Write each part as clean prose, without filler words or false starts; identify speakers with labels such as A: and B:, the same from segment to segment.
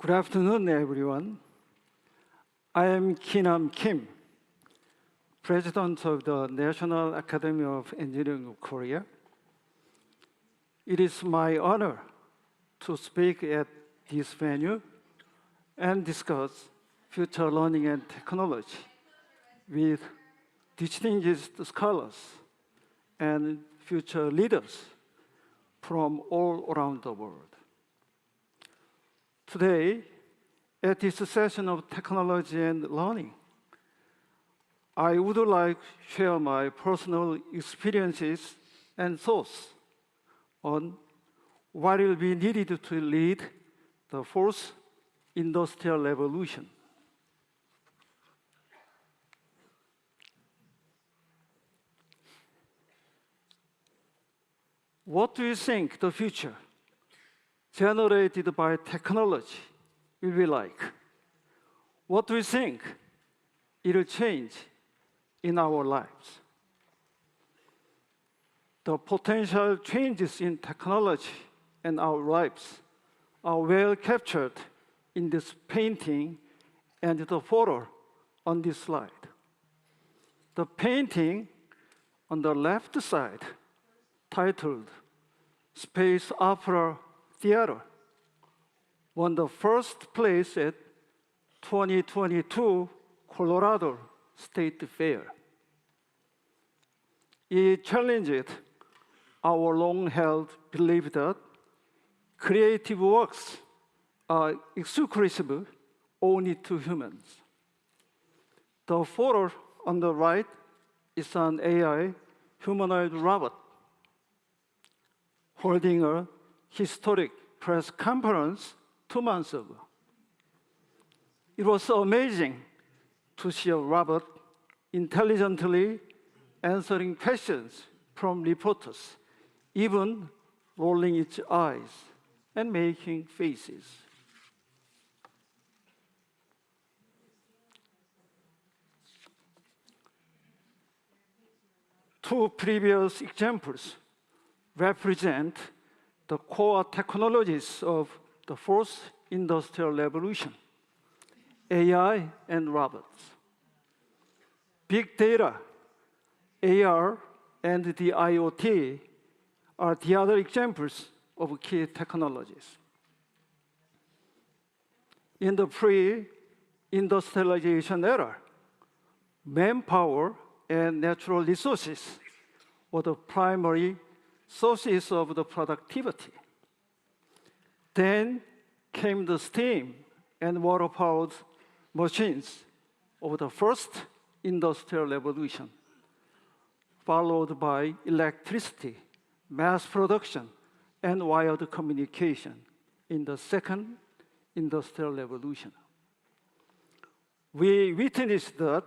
A: Good afternoon, everyone. I am Ki-nam Kim, President of the National Academy of Engineering of Korea. It is my honor to speak at this venue and discuss future learning and technology with distinguished scholars and future leaders from all around the world. Today, at this session of technology and learning, I would like to share my personal experiences and thoughts on what will be needed to lead the fourth industrial revolution. What do you think the future generated by technology will be like? What do you think it will change in our lives? The potential changes in technology and our lives are well captured in this painting and the photo on this slide. The painting on the left side, titled Space Opera Theater, won the first place at 2022 Colorado State Fair. It challenged our long-held belief that creative works are exclusive only to humans. The photo on the right is an AI humanoid robot holding a historic press conference 2 months ago. It was amazing to see a robot intelligently answering questions from reporters, even rolling its eyes and making faces. Two previous examples represent the core technologies of the fourth industrial revolution, AI and robots. Big data, AR, and the IoT are the other examples of key technologies. In the pre-industrialization era, manpower and natural resources were the primary sources of the productivity. Then came the steam and water-powered machines of the first industrial revolution, followed by electricity, mass production, and wired communication in the second industrial revolution. We witnessed that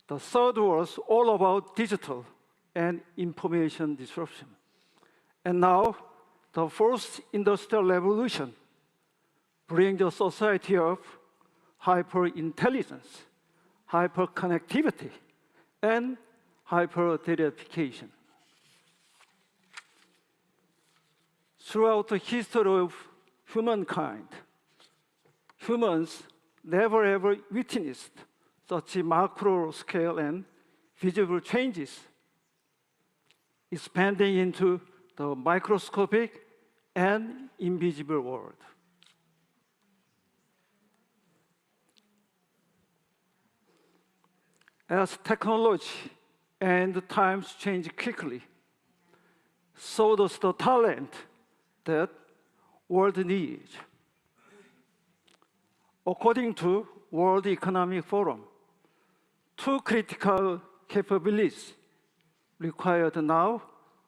A: the third was all about digital and information disruption. And now, the fourth industrial revolution brings a society of hyper-intelligence, hyper-connectivity, and hyper-datafication. Throughout the history of humankind, humans never ever witnessed such macro-scale and visible changes, expanding into the microscopic and invisible world. As technology and times change quickly, so does the talent that world needs. According to World Economic Forum, 2 critical capabilities required now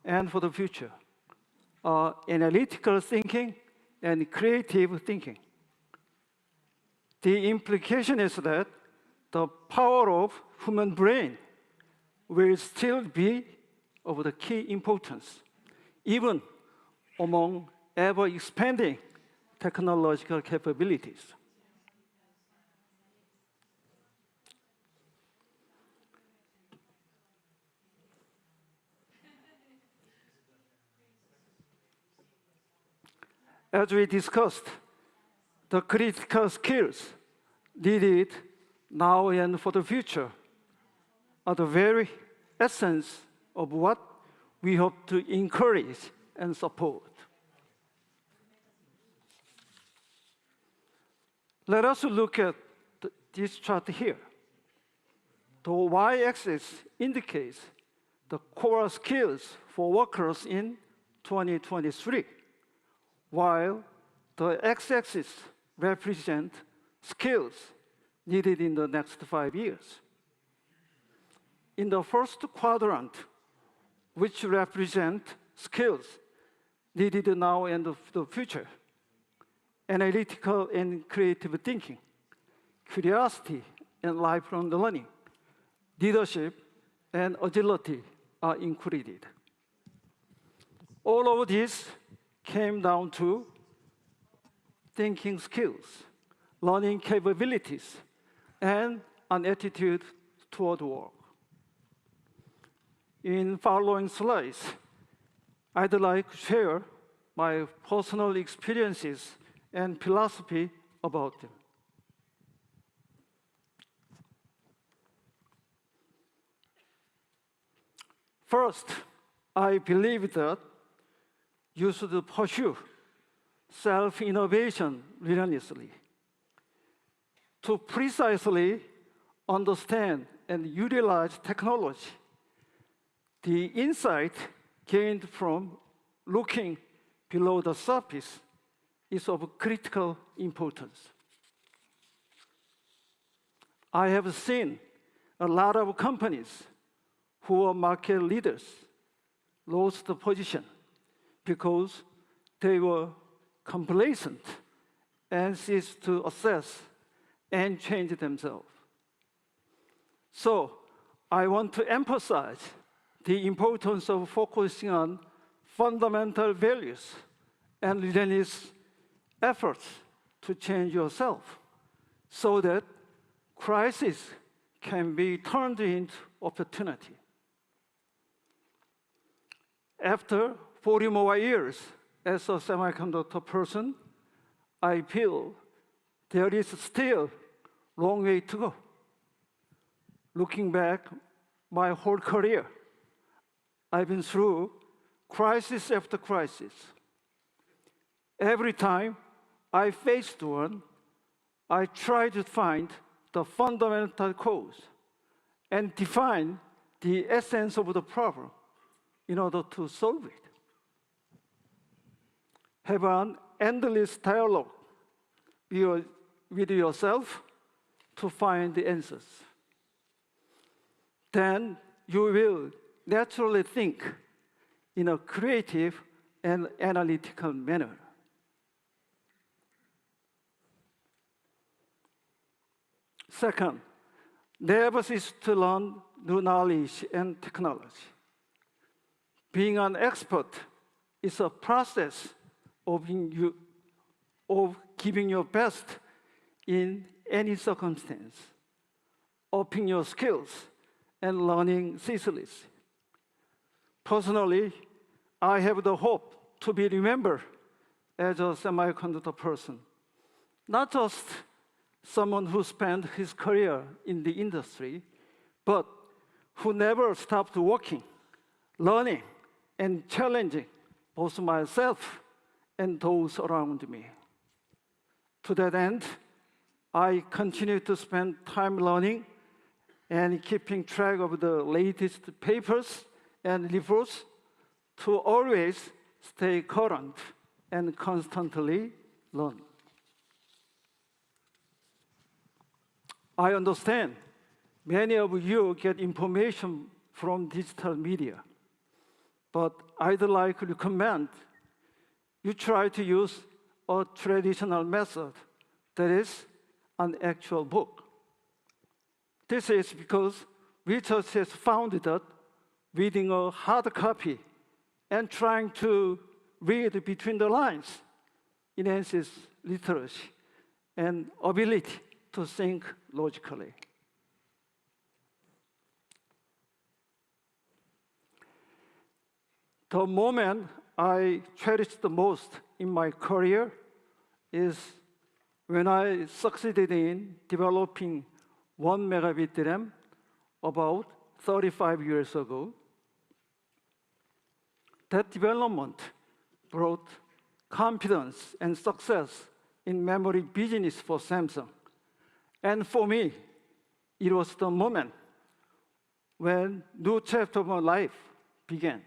A: and for the future are analytical thinking and creative thinking. The implication is that the power of human brain will still be of the key importance, even among ever-expanding technological capabilities. As we discussed, the critical skills needed now and for the future are the very essence of what we hope to encourage and support. Let us look at this chart here. The y-axis indicates the core skills for workers in 2023, while the x-axis represents skills needed in the next 5 years. In the first quadrant, which represent skills needed now and of the future, analytical and creative thinking, curiosity and lifelong learning, leadership and agility are included. All of this came down to thinking skills, learning capabilities, and an attitude toward work. In following slides, I'd like to share my personal experiences and philosophy about them. First, I believe that you should pursue self-innovation relentlessly to precisely understand and utilize technology. The insight gained from looking below the surface is of critical importance. I have seen a lot of companies who are market leaders lost the position because they were complacent and ceased to assess and change themselves. So I want to emphasize the importance of focusing on fundamental values and relentless efforts to change yourself so that crisis can be turned into opportunity. After 40 more years as a semiconductor person, I feel there is still a long way to go. Looking back my whole career, I've been through crisis after crisis. Every time I faced one, I tried to find the fundamental cause and define the essence of the problem in order to solve it. Have an endless dialogue with yourself to find the answers. Then you will naturally think in a creative and analytical manner. Second, never cease to learn new knowledge and technology. Being an expert is a process of giving your best in any circumstance, upping your skills and learning ceaselessly. Personally, I have the hope to be remembered as a semiconductor person, not just someone who spent his career in the industry, but who never stopped working, learning, and challenging both myself and those around me. To that end, I continue to spend time learning and keeping track of the latest papers and reports to always stay current and constantly learn. I understand many of you get information from digital media, but I'd like to recommend you try to use a traditional method, that is, an actual book. This is because research has found that reading a hard copy and trying to read between the lines enhances literacy and ability to think logically. The moment I cherish the most in my career is when I succeeded in developing 1 megabit DRAM about 35 years ago. That development brought confidence and success in memory business for Samsung. And for me, it was the moment when new chapter of my life began.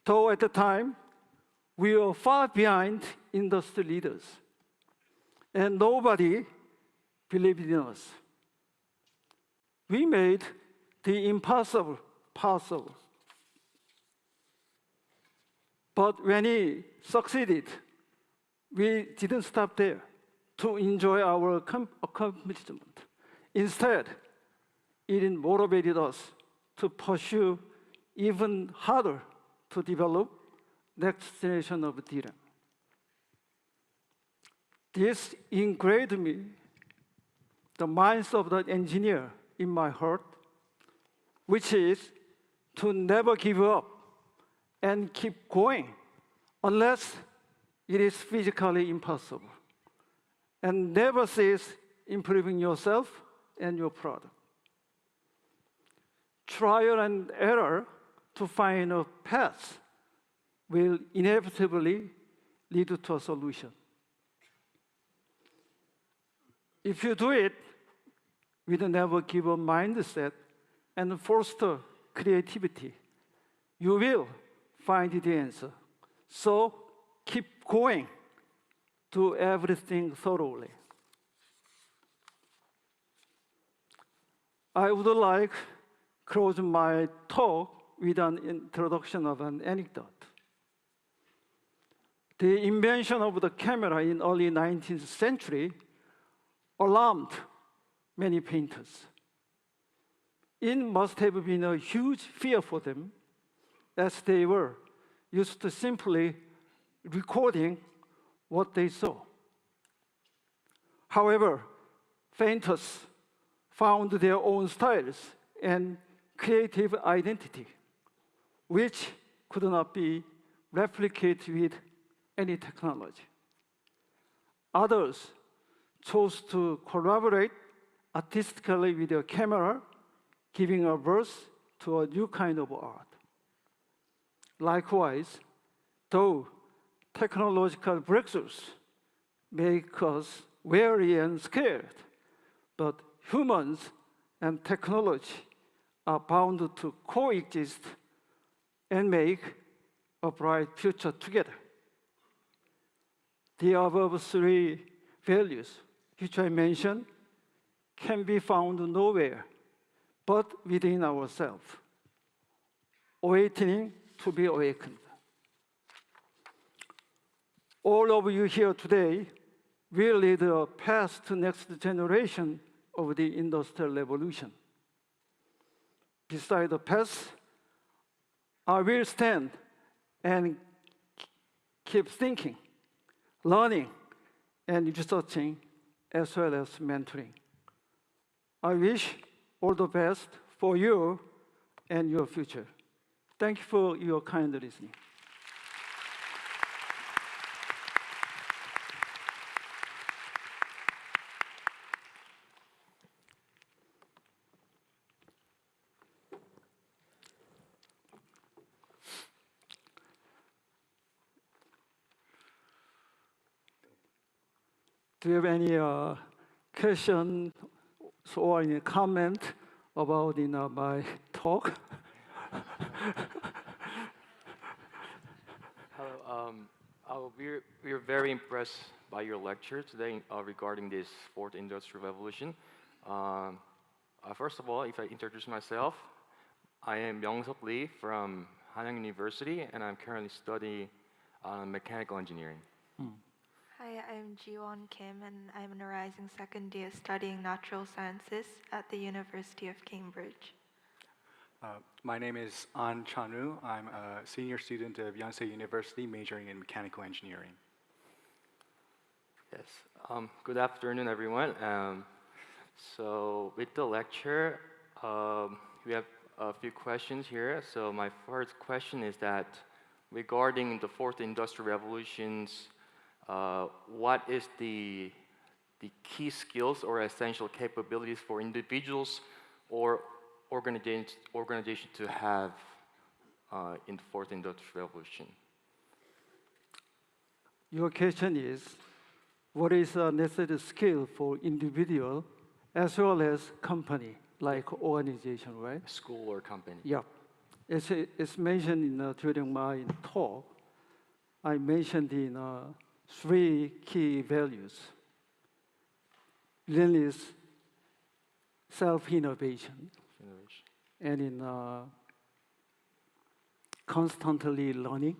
A: Though at the time, we were far behind industry leaders, and nobody believed in us. We made the impossible possible. But when he succeeded, we didn't stop there to enjoy our accomplishment. Instead, it motivated us to pursue even harder to develop next generation of DRAM. This engraved me the minds of the engineer in my heart, which is to never give up and keep going unless it is physically impossible, and never cease improving yourself and your product. Trial and error to find a path will inevitably lead to a solution. If you do it with a never give up mindset and foster creativity, you will find the answer. So keep going. Do everything thoroughly. I would like to close my talk with an introduction of an anecdote. The invention of the camera in early 19th century alarmed many painters. It must have been a huge fear for them, as they were used to simply recording what they saw. However, painters found their own styles and creative identity, which could not be replicated with any technology. Others chose to collaborate artistically with their camera, giving a birth to a new kind of art. Likewise, though technological breakthroughs make us wary and scared, but humans and technology are bound to coexist and make a bright future together. The above three values, which I mentioned, can be found nowhere but within ourselves, awaiting to be awakened. All of you here today will lead a path to next generation of the Industrial Revolution. Beside the path, I will stand and keep thinking, learning, and researching, as well as mentoring. I wish all the best for you and your future. Thank you for your kind listening. Do you have any question or any comment about my talk?
B: Hello. We're very impressed by your lecture today regarding this fourth industrial revolution. First of all, if I introduce myself, I am Young-Seok Lee from Hanyang University, and I'm currently studying mechanical engineering.
C: Hi, I'm Jiwon Kim, and I'm in a rising second year studying natural sciences at the University of Cambridge.
D: My name is An Chanwoo. I'm a senior student of Yonsei University, majoring in mechanical engineering.
B: Yes. Good afternoon, everyone. So with the lecture, we have a few questions here. So my first question is that regarding the fourth industrial revolution's what is the key skills or essential capabilities for individuals or organizations to have in the fourth industrial revolution?
A: Your question is, what is a necessary skill for individual as well as company, like organization, right?
B: School or company?
A: Yeah. It's mentioned during my talk. I mentioned in three key values. Relentless self-innovation,
B: Innovation.
A: and in constantly learning.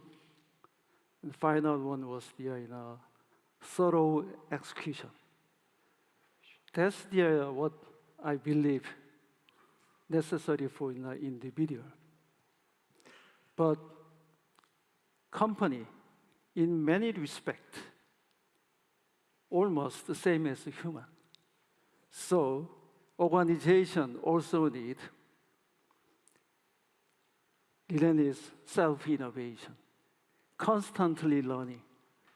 A: The final one was the thorough execution. That's what I believe necessary for an individual. But company, in many respects, almost the same as a human. So organization also need relentless self-innovation, constantly learning,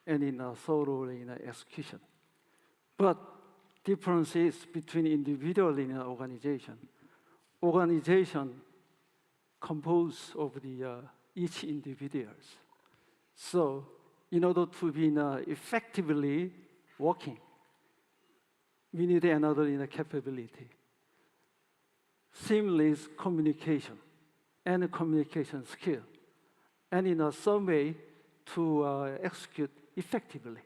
A: and in a thorough execution. But difference is between individual and organization. Organization composed of the each individuals. So in order to be effectively working, we need another capability. Seamless communication and communication skill, and in some way to execute effectively.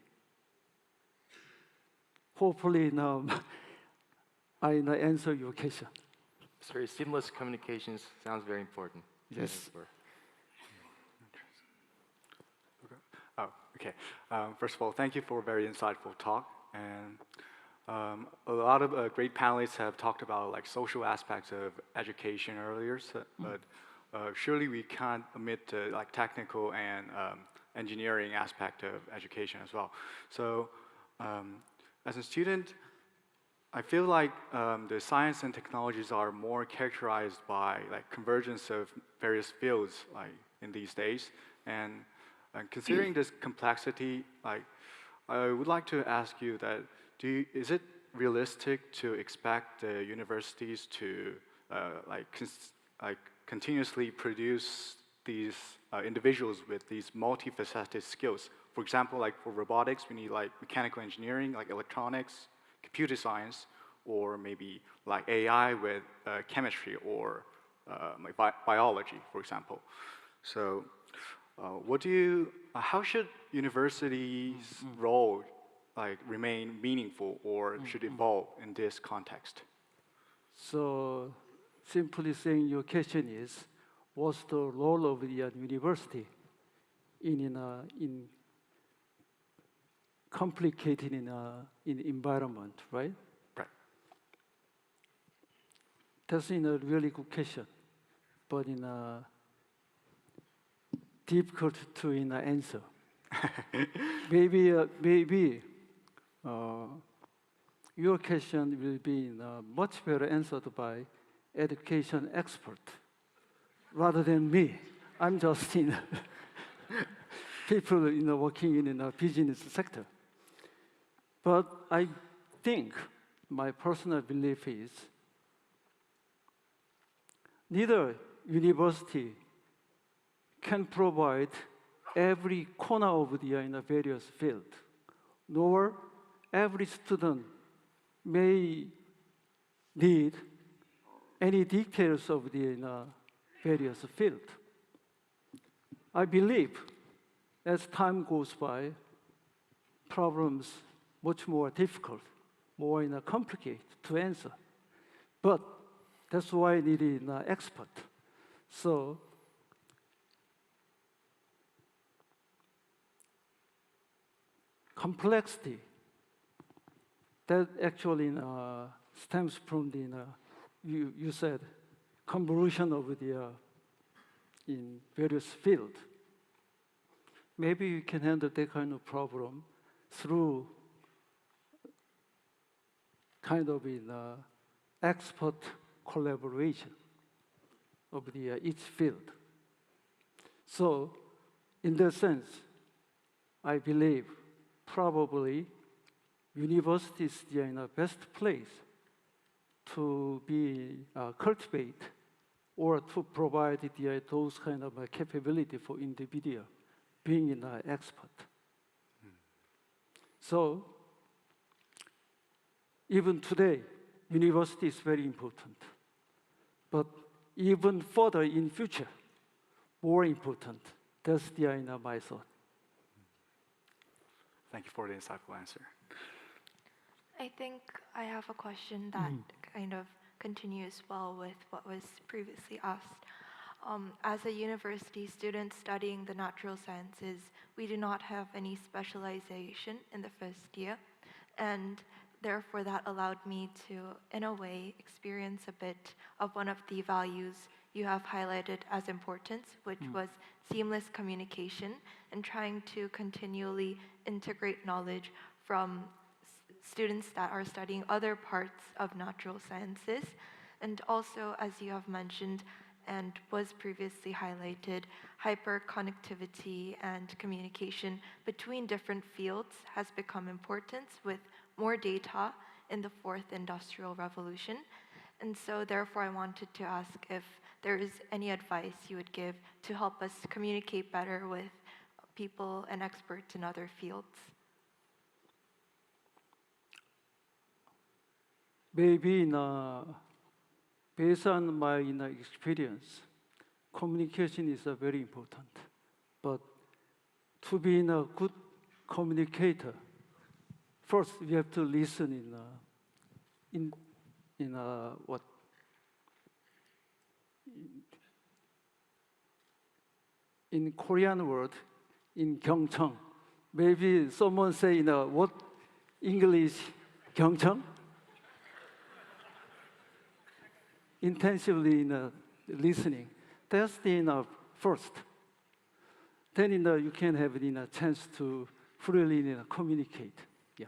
A: Hopefully now I answer your question.
B: Sorry, seamless communications sounds very important.
A: Yes.
D: Oh, okay. First of all, thank you for a very insightful talk. And a lot of great panelists have talked about like social aspects of education earlier, but surely we can't omit the like technical and engineering aspect of education as well. So, as a student, I feel like the science and technologies are more characterized by like convergence of various fields like in these days. And considering this complexity, like I would like to ask you that is it realistic to expect the universities to continuously produce these individuals with these multifaceted skills? For example, like for robotics, we need like mechanical engineering, like electronics, computer science, or maybe like AI with chemistry or like biology, for example. So, how should universities' role like remain meaningful or should evolve in this context?
A: So simply saying, your question is, what's the role of the university in complicated in environment, right?
D: Right.
A: That's a really good question, but difficult to answer. maybe your question will be much better answered by education expert rather than me. I'm just people working in a business sector. But I think my personal belief is neither university can provide every corner of the in a various field, nor every student may need any details of the various field. I believe as time goes by, problems much more difficult, more complicated to answer. But that's why I need an expert. So complexity that actually stems from the you said convolution of the in various fields. Maybe you can handle that kind of problem through kind of expert collaboration of the each field. So, in that sense, I believe probably universities they are in the best place to be cultivate or to provide those kind of capability for individual being an expert. So even today, university is very important. But even further in future, more important. That's my thought.
D: Thank you for the insightful answer.
C: I think I have a question that kind of continues well with what was previously asked. As a university student studying the natural sciences, we do not have any specialization in the first year, and therefore that allowed me to, in a way, experience a bit of one of the values you have highlighted as important, which was seamless communication and trying to continually integrate knowledge from students that are studying other parts of natural sciences. And also, as you have mentioned and was previously highlighted, hyperconnectivity and communication between different fields has become important with more data in the fourth industrial revolution. And so therefore I wanted to ask if there is any advice you would give to help us communicate better with people and experts in other fields.
A: Maybe based on my experience, communication is very important. But to be a good communicator, first we have to listen in Korean word, in 경청. Maybe someone say what English 경청? Intensively listening. That's the first. Then you can have a chance to freely communicate. Yeah.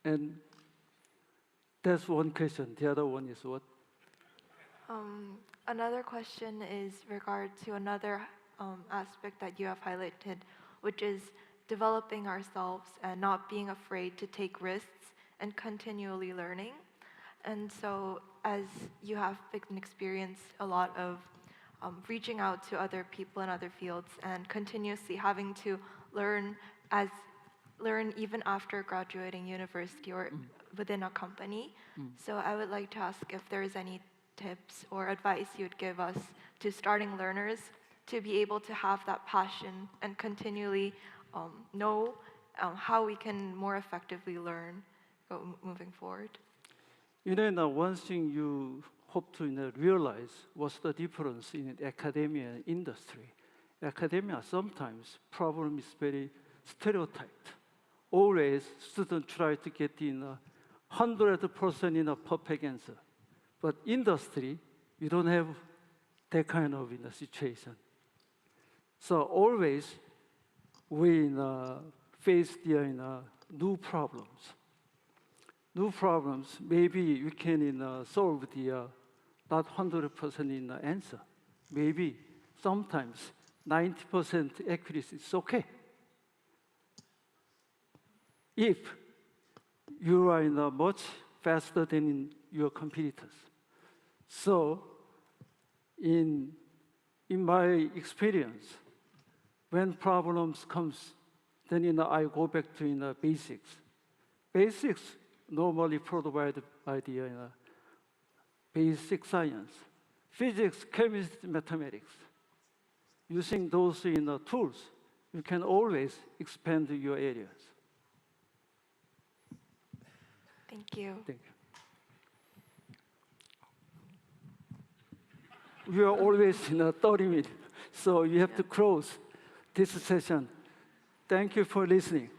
A: And that's one question. The other one is what?
C: Another question is regard to another aspect that you have highlighted, which is developing ourselves and not being afraid to take risks and continually learning. And so as you have experienced a lot of reaching out to other people in other fields and continuously having to learn even after graduating university or within a company. So I would like to ask if there is any tips or advice you would give us to starting learners to be able to have that passion and continually know how we can more effectively learn moving forward.
A: One thing you hope to realize what's the difference in academia and industry. Academia sometimes problem is very stereotyped. Always students try to get 100% in a perfect answer. But industry, you don't have that kind of situation. So always we face new problems. New problems, maybe you can solve not 100% in the answer. Maybe sometimes 90% accuracy is okay. If you are much faster than your competitors. So in my experience, when problems comes, then I go back to basics. Basics normally provided by the basic science, physics, chemistry, mathematics. Using those tools, you can always expand your areas.
C: Thank you.
A: Thank you. We are always in 30 minutes, so you have to close this session. Thank you for listening.